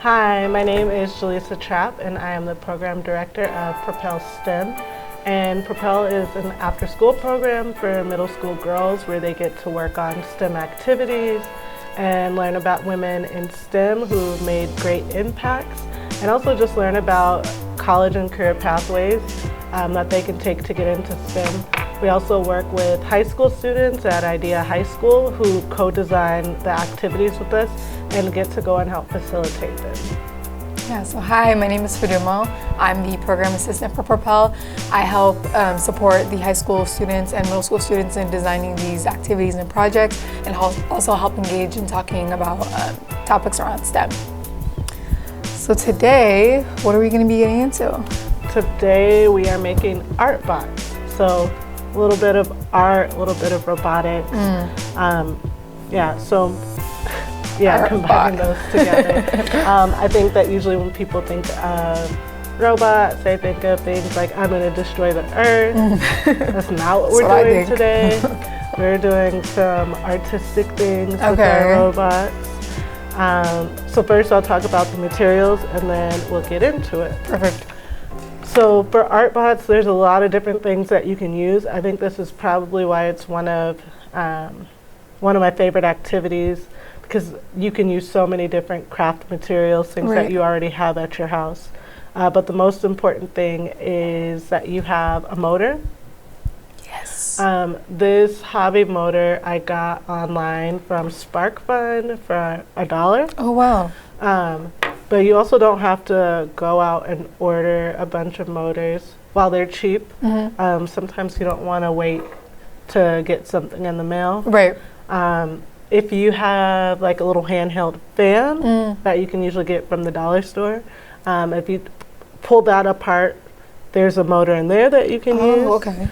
Hi, my name is Jaleesa Trapp, and I am the program director of Propel STEM. And Propel is an after-school program for middle school girls where they get to work on STEM activities and learn about women in STEM who made great impacts, and also just learn about college and career pathways that they can take to get into STEM. We also work with high school students at Idea High School who co-design the activities with us and get to go and help facilitate them. Yeah, so hi, my name is Fadumo. I'm the program assistant for Propel. I help support the high school students and middle school students in designing these activities and projects, and also help engage in talking about topics around STEM. So today, what are we going to be getting into? Today we are making ArtBots. So a little bit of art, a little bit of robotics. Combining those together. I think that usually when people think of robots, they think of things like, I'm going to destroy the earth. That's not what we're doing today. We're doing some artistic things with our robots. So first I'll talk about the materials and then we'll get into it. Perfect. So for ArtBots, there's a lot of different things that you can use. I think this is probably why it's one of my favorite activities, because you can use so many different craft materials, things that you already have at your house. But the most important thing is that you have a motor. Yes. This hobby motor I got online from SparkFun for $1. Oh, wow. But you also don't have to go out and order a bunch of motors. While they're cheap, sometimes you don't want to wait to get something in the mail. Right. If you have like a little handheld fan that you can usually get from the dollar store, if you pull that apart, there's a motor in there that you can use. Okay.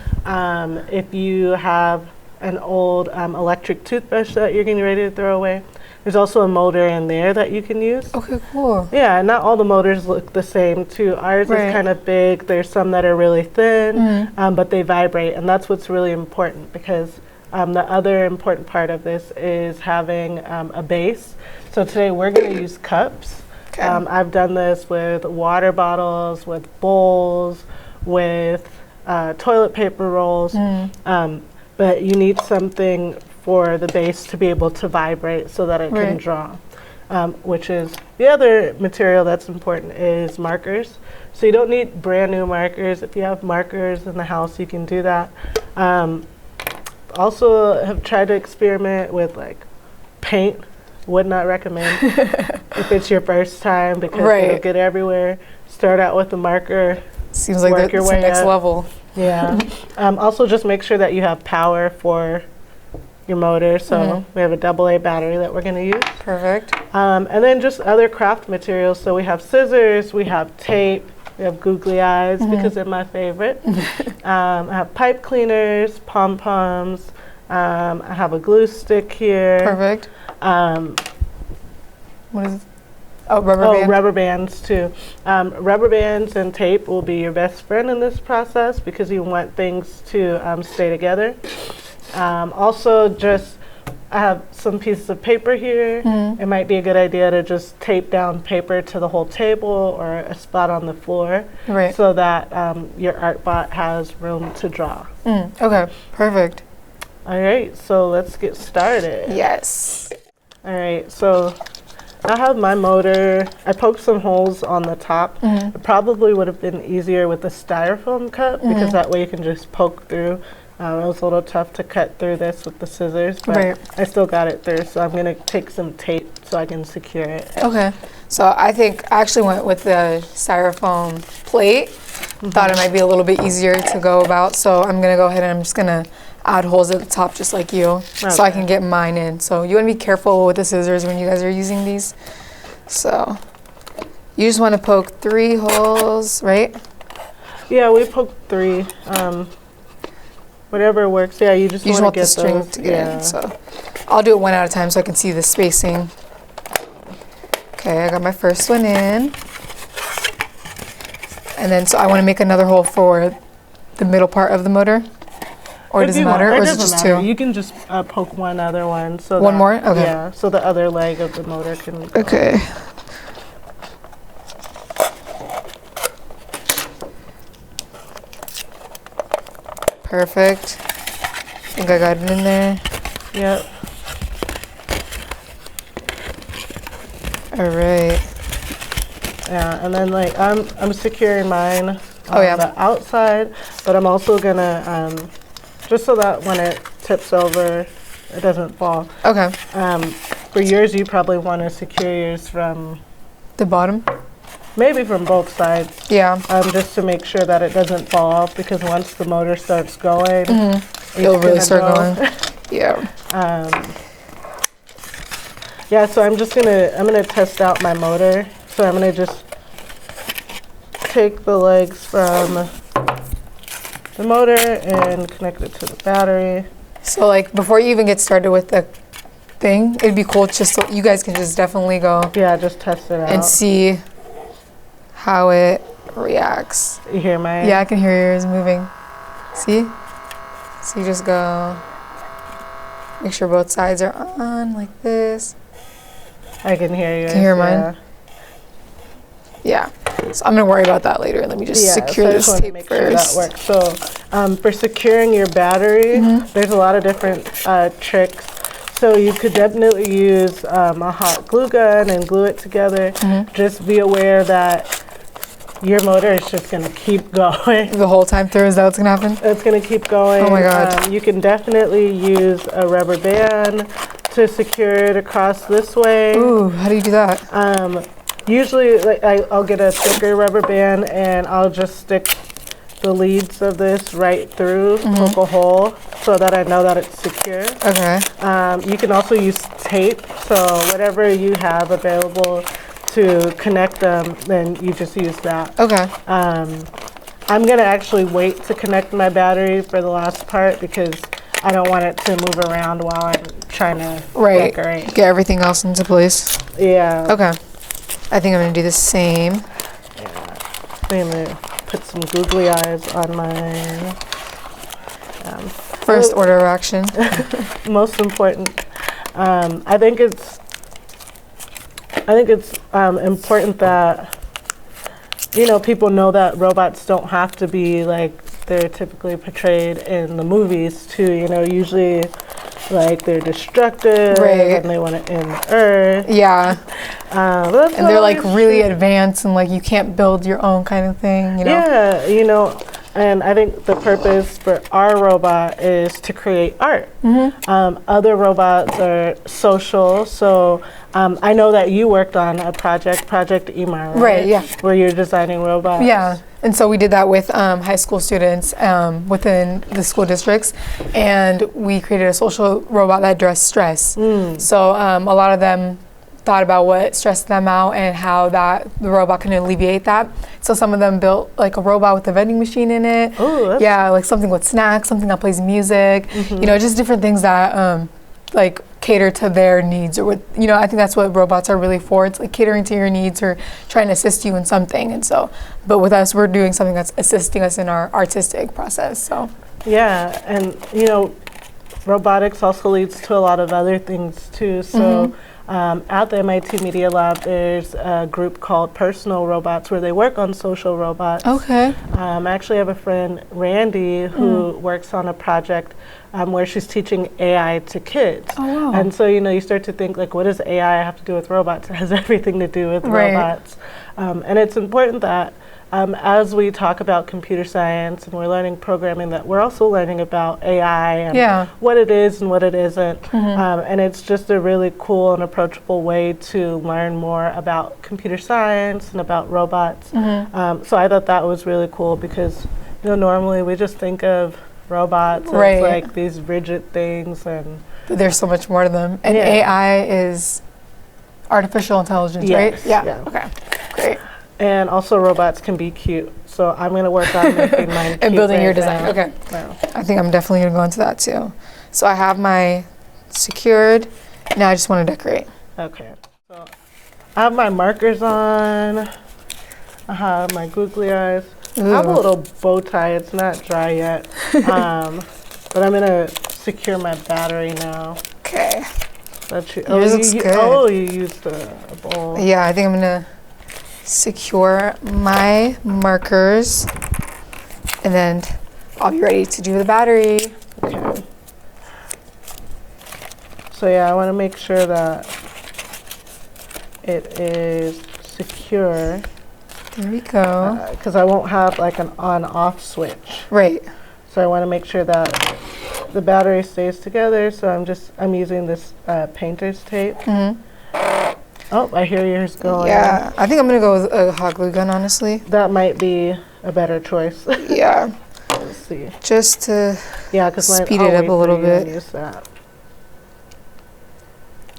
If you have an old electric toothbrush that you're getting ready to throw away, there's also a motor in there that you can use. Okay, cool. Yeah, and not all the motors look the same too. Ours is kind of big. There's some that are really thin, but they vibrate, and that's what's really important, because the other important part of this is having a base. So today we're going to use cups. Okay. I've done this with water bottles, with bowls, with toilet paper rolls, but you need something for the base to be able to vibrate so that it can draw, which is the other material that's important is markers. So you don't need brand new markers. If you have markers in the house, you can do that. Also have tried to experiment with like paint. Would not recommend if it's your first time, because it'll get everywhere. Start out with a marker. Seems like that's the next level. Yeah. Also just make sure that you have power for your motor. So we have a AA battery that we're going to use. Perfect. And then just other craft materials. So we have scissors, we have tape, we have googly eyes because they're my favorite. I have pipe cleaners, pom-poms. I have a glue stick here. Perfect. What is it? Oh, rubber band. Rubber bands too. Rubber bands and tape will be your best friend in this process because you want things to stay together. Also, just I have some pieces of paper here. It might be a good idea to just tape down paper to the whole table or a spot on the floor, so that your ArtBot has room to draw. Okay, perfect. All right, so let's get started. Yes. All right, so I have my motor. I poked some holes on the top. It probably would have been easier with a styrofoam cup because that way you can just poke through. It was a little tough to cut through this with the scissors, but I still got it through. So I'm going to take some tape so I can secure it. Okay. So I think I actually went with the styrofoam plate. Thought it might be a little bit easier to go about. So I'm going to go ahead and I'm just going to add holes at the top just like you, so I can get mine in. So you want to be careful with the scissors when you guys are using these. So you just want to poke 3 holes, right? Yeah, we poked 3. Whatever works. Yeah, you just want to get the string to get in. So I'll do it one at a time so I can see the spacing. Okay, I got my first one in. And then so I want to make another hole for the middle part of the motor. Or does it matter? Or is it just 2? You can just poke one other one. So one more? Okay. Yeah, so the other leg of the motor can go. Okay. Perfect. I think I got it in there. Yep. All right. Yeah, and then like I'm securing mine on the outside, but I'm also gonna just so that when it tips over, it doesn't fall. Okay. For yours, you probably want to secure yours from the bottom. Maybe from both sides. Yeah. Just to make sure that it doesn't fall off, because once the motor starts going, it'll really start going. Yeah. Yeah, so I'm gonna test out my motor. So I'm gonna just take the legs from the motor and connect it to the battery. So like before you even get started with the thing, it'd be cool just so you guys can just definitely go. Yeah, just test it out and see how it reacts. You hear mine? Yeah, I can hear yours moving. See? So you just go, make sure both sides are on like this. I can hear yours. Can you hear mine? Yeah. So I'm gonna worry about that later. Let me just secure this tape first. Sure that works. So for securing your battery, there's a lot of different tricks. So you could definitely use a hot glue gun and glue it together. Just be aware that your motor is just going to keep going. The whole time through, is that what's going to happen? It's going to keep going. Oh my God. You can definitely use a rubber band to secure it across this way. Ooh, how do you do that? Usually, like I'll get a thicker rubber band and I'll just stick the leads of this right through, poke a hole, so that I know that it's secure. Okay. You can also use tape, so whatever you have available to connect them, then you just use that. Okay. I'm gonna actually wait to connect my battery for the last part because I don't want it to move around while I'm trying to decorate. Get everything else into place. Yeah. Okay. I think I'm gonna do the same. Yeah. I'm gonna put some googly eyes on mine. First order of action. Most important. I think it's important that people know that robots don't have to be like they're typically portrayed in the movies too. Usually like they're destructive and they want to end the earth. Yeah. And they're like really advanced and like you can't build your own kind of thing. Yeah. And I think the purpose for our robot is to create art. Other robots are social. So I know that you worked on a Project EMAR, right? Yeah. Where you're designing robots. Yeah. And so we did that with high school students within the school districts. And we created a social robot that addressed stress. So a lot of them thought about what stressed them out and how the robot can alleviate that. So some of them built like a robot with a vending machine in it. Oh, yeah, like something with snacks, something that plays music. Just different things that like cater to their needs, or what I think that's what robots are really for. It's like catering to your needs or trying to assist you in something. And so, but with us, we're doing something that's assisting us in our artistic process. So yeah, and robotics also leads to a lot of other things too. So. At the MIT Media Lab, there's a group called Personal Robots where they work on social robots. Okay. I actually have a friend, Randy, who works on a project where she's teaching AI to kids. Oh, wow. And so, you start to think, like, what does AI have to do with robots? It has everything to do with robots. And it's important that as we talk about computer science and we're learning programming, that we're also learning about AI and what it is and what it isn't. And it's just a really cool and approachable way to learn more about computer science and about robots. So I thought that was really cool because, normally we just think of robots as like these rigid things, but there's so much more to them. And AI is artificial intelligence, right? Yeah. Okay, great. And also robots can be cute. So I'm going to work on making mine cute. And building your design. Okay. No. I think I'm definitely going to go into that too. So I have my secured. Now I just want to decorate. Okay. So I have my markers on. I have my googly eyes. Ooh. I have a little bow tie. It's not dry yet. But I'm going to secure my battery now. Okay. You used a bowl. Yeah, I think I'm going to secure my markers, and then I'll be ready to do the battery. Okay. So yeah, I want to make sure that it is secure. There we go. Because I won't have like an on-off switch. Right. So I want to make sure that the battery stays together. So I'm using this painter's tape. Oh, I hear yours going. Yeah, I think I'm gonna go with a hot glue gun, honestly. That might be a better choice. Yeah. Let's see. Just to speed I'll it up wait a little for you and bit. use that.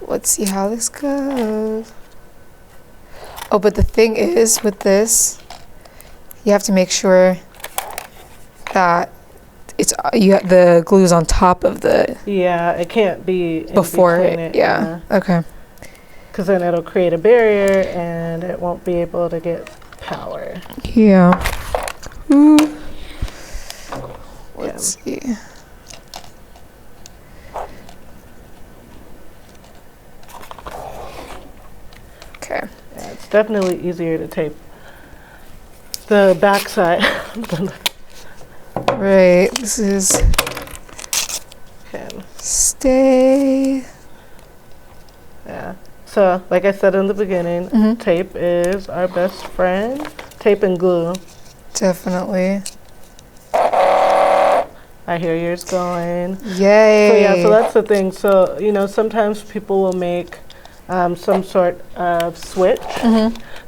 Let's see how this goes. Oh, but the thing is with this, you have to make sure that it's the glue's on top of the. Yeah, it can't be in before between it. Yeah. Okay. Because then it'll create a barrier and it won't be able to get power. Yeah. Ooh. Let's see. Okay. Yeah, it's definitely easier to tape the backside. Right. This is. Okay. Stay. Yeah. So, like I said in the beginning, tape is our best friend. Tape and glue. Definitely. I hear yours going. Yay. So yeah, so that's the thing. So, you know, sometimes people will make some sort of switch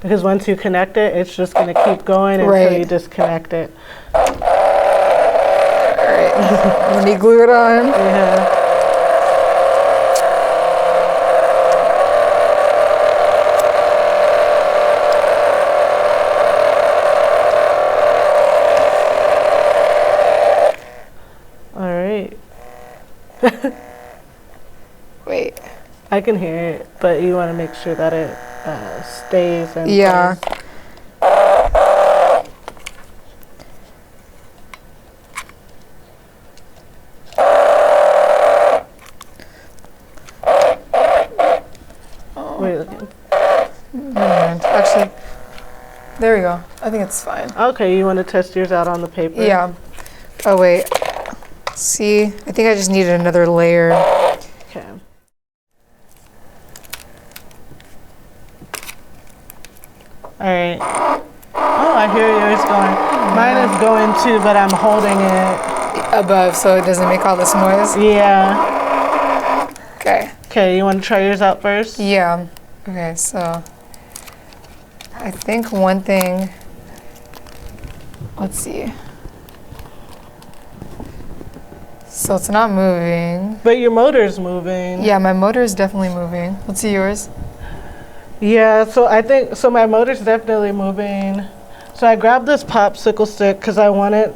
because once you connect it, it's just going to keep going until you disconnect it. All right. Let me glue it on. Yeah. Wait. I can hear it, but you want to make sure that it stays in yeah. place. Wait. Actually, there we go. I think it's fine. Okay, you want to test yours out on the paper? Yeah. Oh, wait. See, I think I just needed another layer. Okay. All right. Oh, I hear yours going. Mine is going too, but I'm holding it Above so it doesn't make all this noise. Yeah. Okay. Okay, you want to try yours out first? Yeah. Okay, so I think one thing, let's see. So it's not moving. But your motor's moving. Yeah, my motor is definitely moving. Let's see yours. Yeah, so I think, so my motor's definitely moving. So I grabbed this popsicle stick because I wanted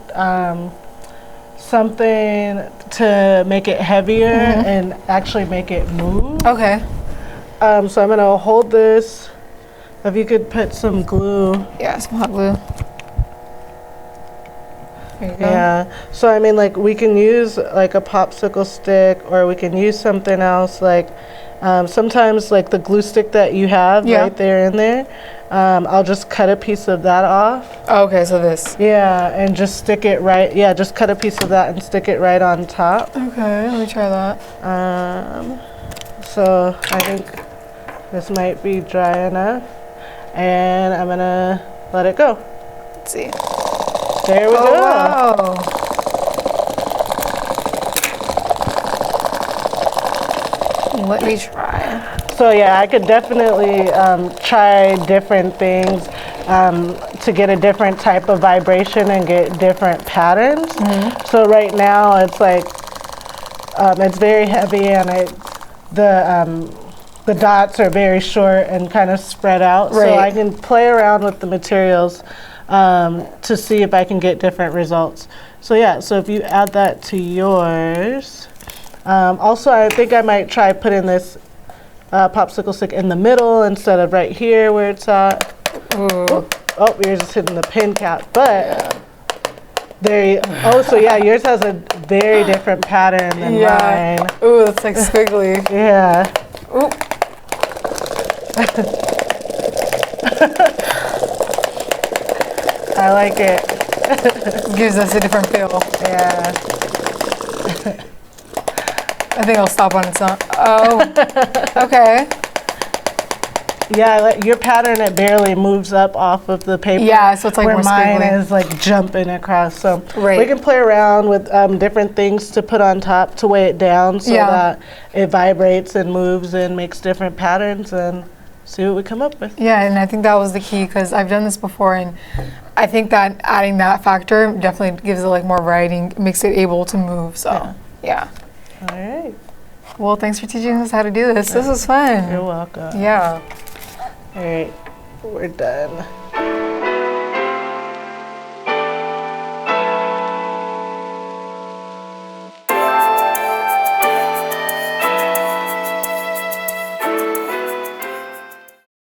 something to make it heavier and actually make it move. Okay. So I'm gonna hold this. If you could put some glue. Yeah, some hot glue. There you go. Yeah. So I mean, like, we can use like a popsicle stick, or we can use something else. Like sometimes, like the glue stick that you have right there in there. I'll just cut a piece of that off. Oh, okay, so this. Yeah, and just stick it right. Yeah, just cut a piece of that and stick it right on top. Okay, let me try that. So I think this might be dry enough, and I'm gonna let it go. Let's see. There we go. Wow. Let me try. So yeah, I could definitely try different things to get a different type of vibration and get different patterns. So right now it's like it's very heavy, and the dots are very short and kind of spread out. Right. So I can play around with the materials to see if I can get different results. So yeah, so if you add that to yours. Also, I think I might try putting this popsicle stick in the middle instead of right here where it's at. Ooh. Oh, yours is hitting the pin cap, but there you, oh, so yeah, yours has a very different pattern than mine. Ooh, that's like squiggly. Yeah. Ooh. I like it. Gives us a different feel. Yeah. I think I'll stop on its own. Oh, okay. Yeah, your pattern, it barely moves up off of the paper. Yeah, so it's like where more mine squiggly. is like jumping across. So Right. we can play around with different things to put on top to weigh it down so that it vibrates and moves and makes different patterns and see what we come up with. Yeah, and I think that was the key because I've done this before, and I think that adding that factor definitely gives it like more variety and makes it able to move. So yeah. All right. Well, thanks for teaching us how to do this. This was fun. You're welcome. Yeah. All right, we're done.